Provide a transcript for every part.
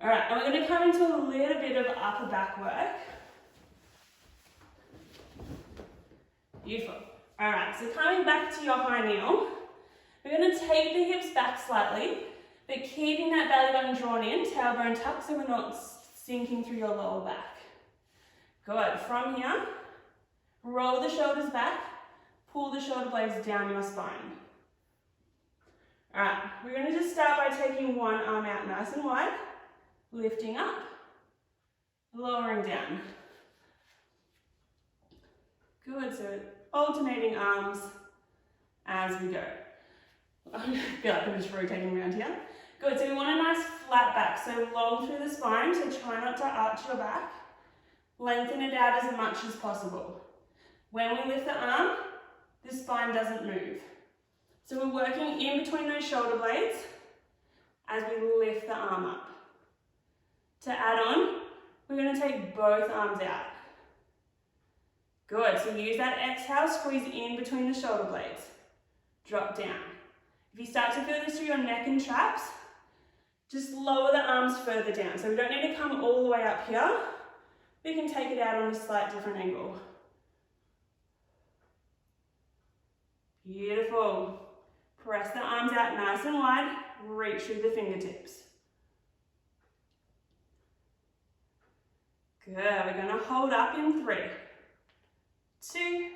All right, and we're going to come into a little bit of upper back work. Beautiful. All right, so coming back to your high kneel, we're going to take the hips back slightly, but keeping that belly button drawn in, tailbone tucked, so we're not sinking through your lower back. Good. From here, roll the shoulders back, pull the shoulder blades down your spine. All right, we're going to just start by taking one arm out nice and wide, lifting up, lowering down. Good, so alternating arms as we go. I feel like I'm just rotating around here. Good, so we want a nice flat back, so long through the spine, so try not to arch your back. Lengthen it out as much as possible. When we lift the arm, the spine doesn't move. So we're working in between those shoulder blades as we lift the arm up. To add on, we're going to take both arms out. Good, so use that exhale, squeeze in between the shoulder blades. Drop down. If you start to feel this through your neck and traps, just lower the arms further down. So we don't need to come all the way up here. We can take it out on a slight different angle. Beautiful. Press the arms out nice and wide, reach through the fingertips. Good, we're going to hold up in 3, 2,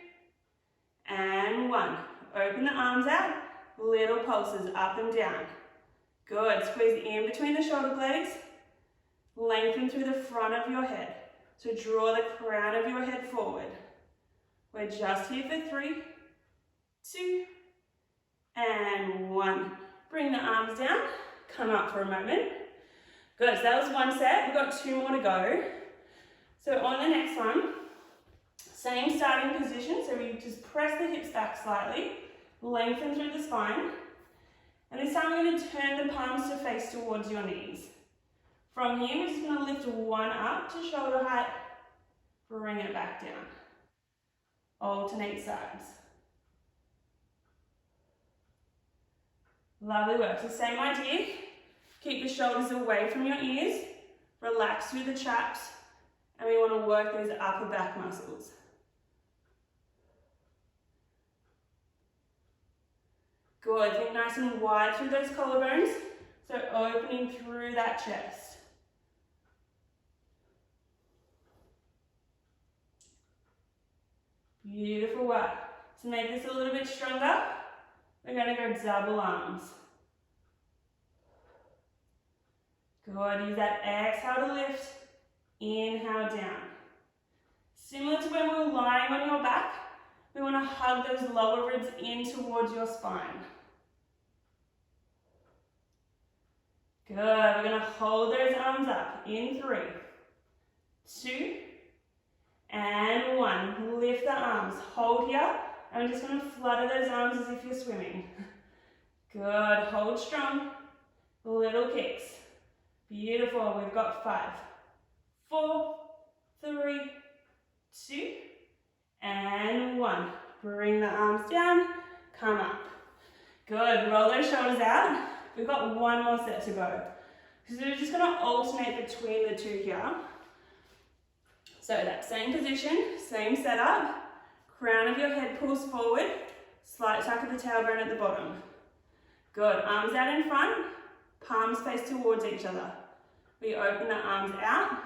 and 1. Open the arms out, little pulses up and down. Good, squeeze in between the shoulder blades, lengthen through the front of your head. So draw the crown of your head forward. We're just here for 3, 2, and 1. Bring the arms down, come up for a moment. Good, so that was one set. We've got 2 more to go. So on the next one, same starting position. So we just press the hips back slightly, lengthen through the spine. And this time we're going to turn the palms to face towards your knees. From here, we're just going to lift one up to shoulder height, bring it back down. Alternate sides. Lovely work. So same idea. Keep the shoulders away from your ears. Relax through the traps. And we want to work those upper back muscles. Good. Think nice and wide through those collarbones. So opening through that chest. Beautiful work. To make this a little bit stronger, we're going to go double arms. Good. Use that exhale to lift. Inhale down. Similar to when we're lying on your back, we want to hug those lower ribs in towards your spine. Good. We're going to hold those arms up in 3, 2, and 1. Lift the arms. Hold here. And we're just going to flutter those arms as if you're swimming. Good. Hold strong. Little kicks. Beautiful. We've got 5, 4, 3, 2, and 1. Bring the arms down. Come up. Good. Roll those shoulders out. We've got 1 more set to go. So we're just going to alternate between the 2 here. So that same position, same setup. Crown of your head pulls forward. Slight tuck of the tailbone at the bottom. Good. Arms out in front. Palms face towards each other. We open the arms out.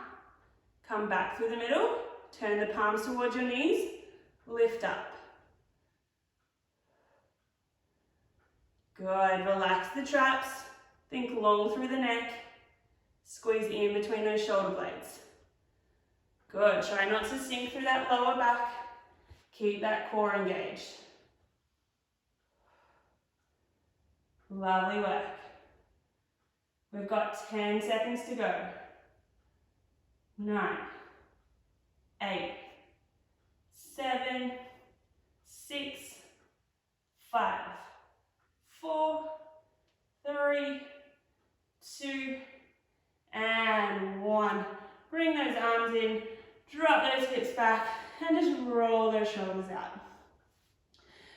Come back through the middle. Turn the palms towards your knees. Lift up. Good. Relax the traps. Think long through the neck. Squeeze in between those shoulder blades. Good. Try not to sink through that lower back. Keep that core engaged. Lovely work. We've got 10 seconds to go. 9, 8, 7, 6, 5, 4, 3, 2, and 1. Bring those arms in, drop those hips back, and just roll those shoulders out.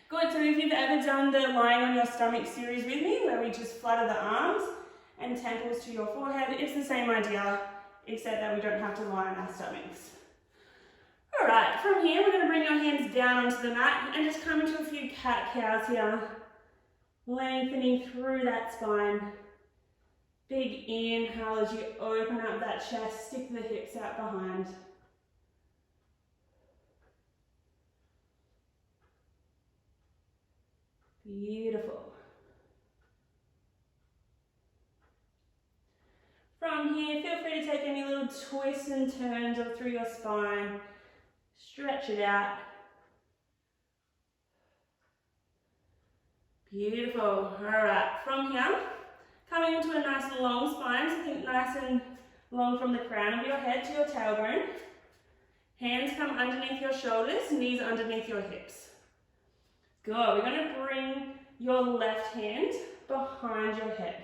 Good, so if you've ever done the lying on your stomach series with me, where we just flutter the arms and temples to your forehead. It's the same idea, except that we don't have to lie on our stomachs. All right, from here, we're going to bring your hands down onto the mat and just come into a few cat-cows here, lengthening through that spine. Big inhale as you open up that chest, stick the hips out behind. Beautiful. From here, feel free to take any little twists and turns up through your spine. Stretch it out. Beautiful. All right, from here, coming into a nice long spine, so think nice and long from the crown of your head to your tailbone. Hands come underneath your shoulders, knees underneath your hips. Good. We're going to bring your left hand behind your head.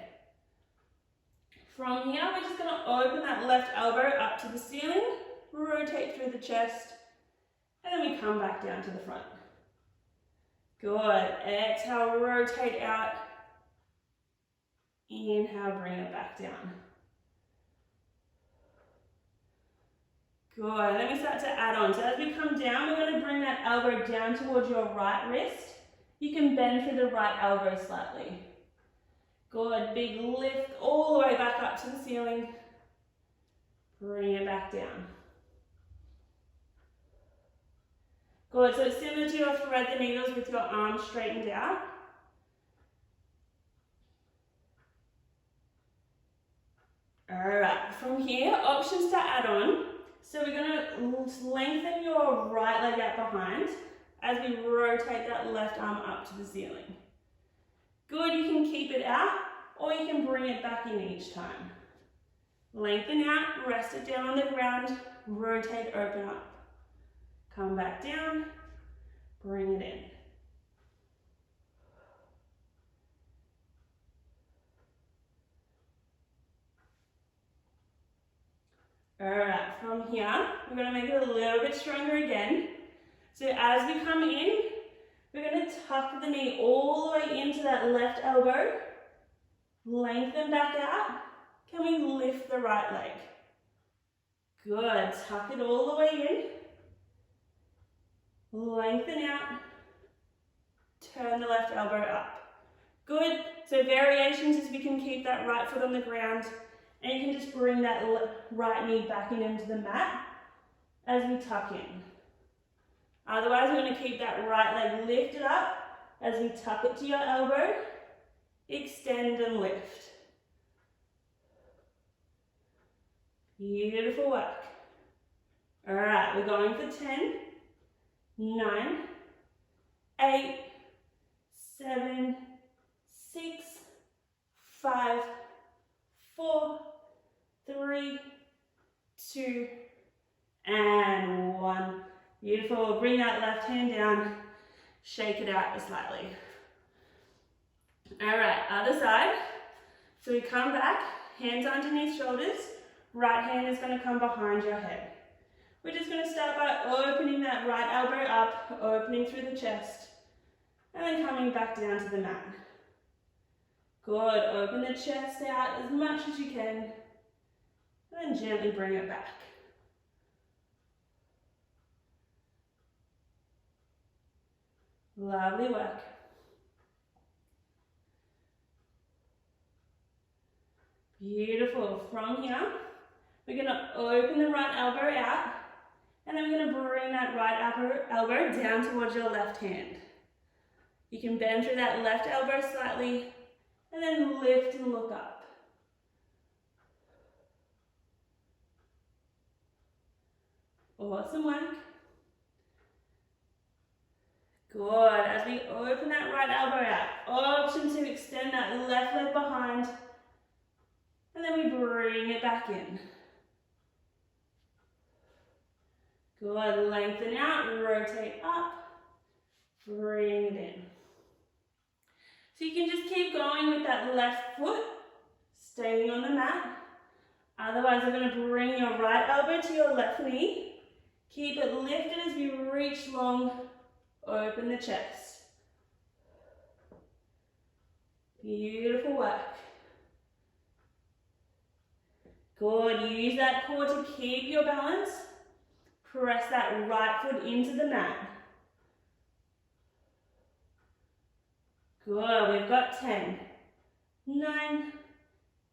From here, we're just going to open that left elbow up to the ceiling, rotate through the chest, and then we come back down to the front. Good. Exhale, rotate out. Inhale, bring it back down. Good. Then we start to add on. So as we come down, we're going to bring that elbow down towards your right wrist. You can bend through the right elbow slightly. Good. Big lift all the way back up to the ceiling. Bring it back down. Good. So it's similar to your thread the needles with your arms straightened out. Alright, from here, options to add on. So we're going to lengthen your right leg out behind as we rotate that left arm up to the ceiling. Good, you can keep it out or you can bring it back in each time. Lengthen out, rest it down on the ground, rotate, open up. Come back down, bring it in. Alright, from here, we're going to make it a little bit stronger again. So as we come in, we're going to tuck the knee all the way into that left elbow, lengthen back out. Can we lift the right leg? Good, tuck it all the way in, lengthen out, turn the left elbow up. Good, so variations is we can keep that right foot on the ground, and you can just bring that right knee back into the mat as we tuck in. Otherwise, we're going to keep that right leg lifted up as we tuck it to your elbow, extend and lift. Beautiful work. All right, we're going for 10, 9, 8, 7, 6, 5, 4, 3, 2, and 1. Beautiful. Bring that left hand down, shake it out slightly. All right, other side. So we come back, hands underneath shoulders, right hand is going to come behind your head. We're just going to start by opening that right elbow up, opening through the chest, and then coming back down to the mat. Good, open the chest out as much as you can, and then gently bring it back. Lovely work. Beautiful. From here, we're going to open the right elbow out, and then we're going to bring that right elbow down towards your left hand. You can bend through that left elbow slightly, and then lift and look up. Awesome work. Good. As we open that right elbow out, option to extend that left leg behind, and then we bring it back in. Good. Lengthen out, rotate up, bring it in. So you can just keep going with that left foot, staying on the mat. Otherwise, we're going to bring your right elbow to your left knee. Keep it lifted as we reach long, open the chest. Beautiful work. Good, use that core to keep your balance. Press that right foot into the mat. Good, we've got 10, 9,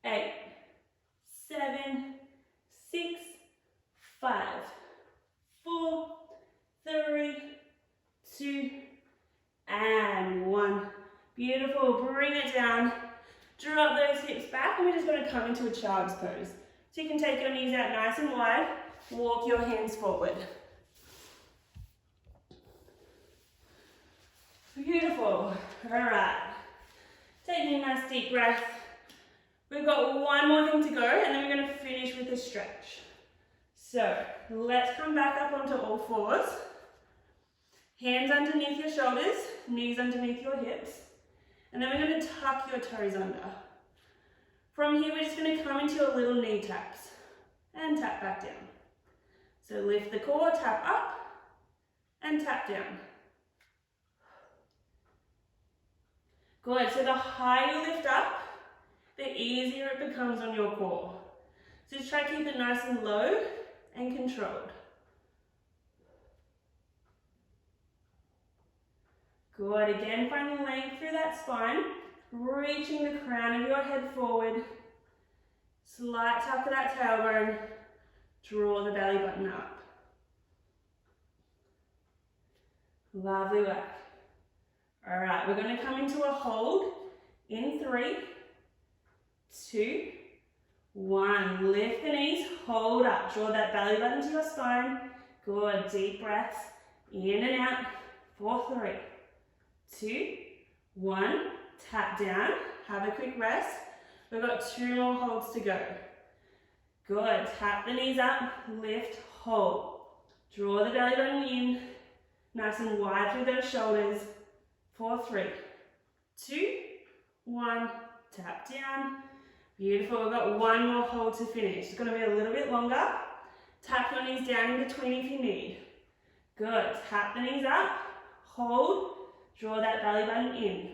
8, 7, 6, 5, 4, 3, 2, and 1. Beautiful, bring it down. Drop those hips back and we're just going to come into a child's pose. So you can take your knees out nice and wide, walk your hands forward. Beautiful, alright. Taking a nice deep breath. We've got one more thing to go and then we're going to finish with a stretch. So let's come back up onto all fours. Hands underneath your shoulders, knees underneath your hips. And then we're going to tuck your toes under. From here, we're just going to come into your little knee taps and tap back down. So lift the core, tap up and tap down. Good, so the higher you lift up, the easier it becomes on your core. So just try to keep it nice and low and controlled. Good, again find length through that spine, reaching the crown of your head forward. Slight tuck of that tailbone, draw the belly button up. Lovely work. All right, we're going to come into a hold in 3, 2, 1. Lift the knees, hold up, draw that belly button to your spine. Good, deep breaths in and out for 3, 2, 1. Tap down, have a quick rest. We've got 2 more holds to go. Good, tap the knees up, lift, hold. Draw the belly button in, nice and wide through those shoulders. For 3, 2, 1, tap down. Beautiful, we've got 1 more hold to finish. It's going to be a little bit longer. Tap your knees down in between if you need. Good, tap the knees up, hold, draw that belly button in.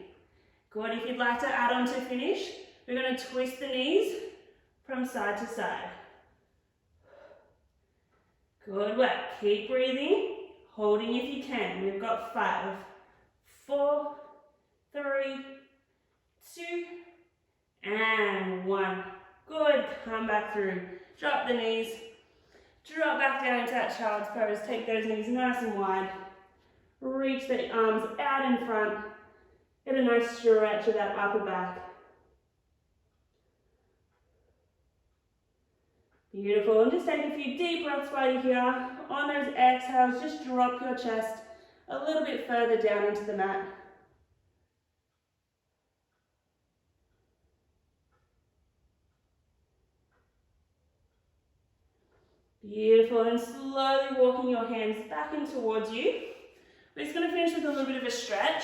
Good, if you'd like to add on to finish, we're going to twist the knees from side to side. Good work, keep breathing, holding if you can. We've got 5, 4, 3, 2, and 1. Good, come back through. Drop the knees, drop back down into that child's pose. Take those knees nice and wide. Reach the arms out in front. Get a nice stretch of that upper back. Beautiful, and just take a few deep breaths while you're here. On those exhales, just drop your chest a little bit further down into the mat. Beautiful, and slowly walking your hands back in towards you. We're just going to finish with a little bit of a stretch.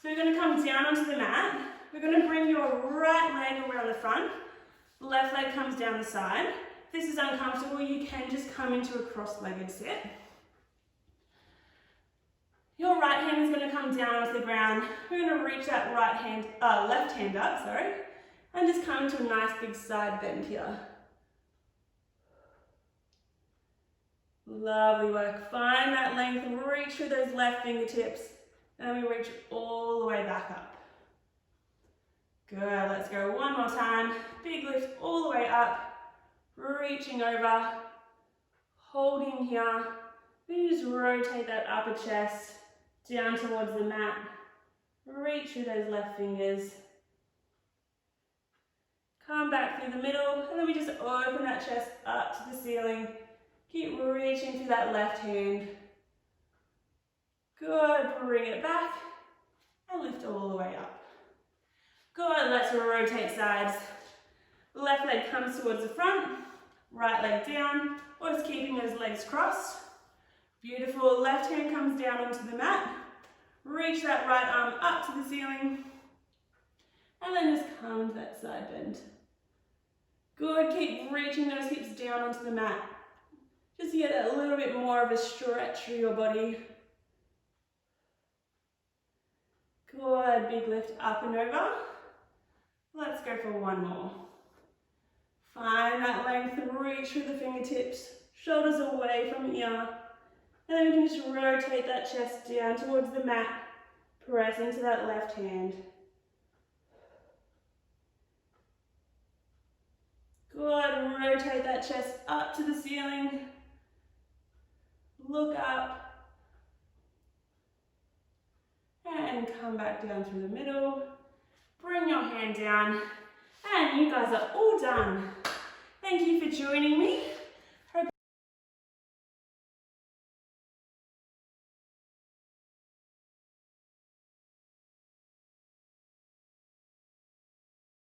So we're going to come down onto the mat. We're going to bring your right leg around the front. Left leg comes down the side. If this is uncomfortable, you can just come into a cross-legged sit. Your right hand is going to come down onto the ground. We're going to reach that left hand up, and just come into a nice big side bend here. Lovely work. Find that length and reach through those left fingertips. And we reach all the way back up. Good, let's go one more time. Big lift all the way up. Reaching over. Holding here. Then just rotate that upper chest down towards the mat. Reach through those left fingers. Come back through the middle. And then we just open that chest up to the ceiling. Keep reaching through that left hand. Good, bring it back and lift all the way up. Good, let's rotate sides. Left leg comes towards the front, right leg down, or just keeping those legs crossed. Beautiful, left hand comes down onto the mat. Reach that right arm up to the ceiling. And then just come into that side bend. Good, keep reaching those hips down onto the mat. Just to get a little bit more of a stretch through your body. Good, big lift up and over. Let's go for one more. Find that length and reach through the fingertips, shoulders away from ear. And then we can just rotate that chest down towards the mat, press into that left hand. Good, rotate that chest up to the ceiling. Look up. And come back down through the middle. Bring your hand down. And you guys are all done. Thank you for joining me.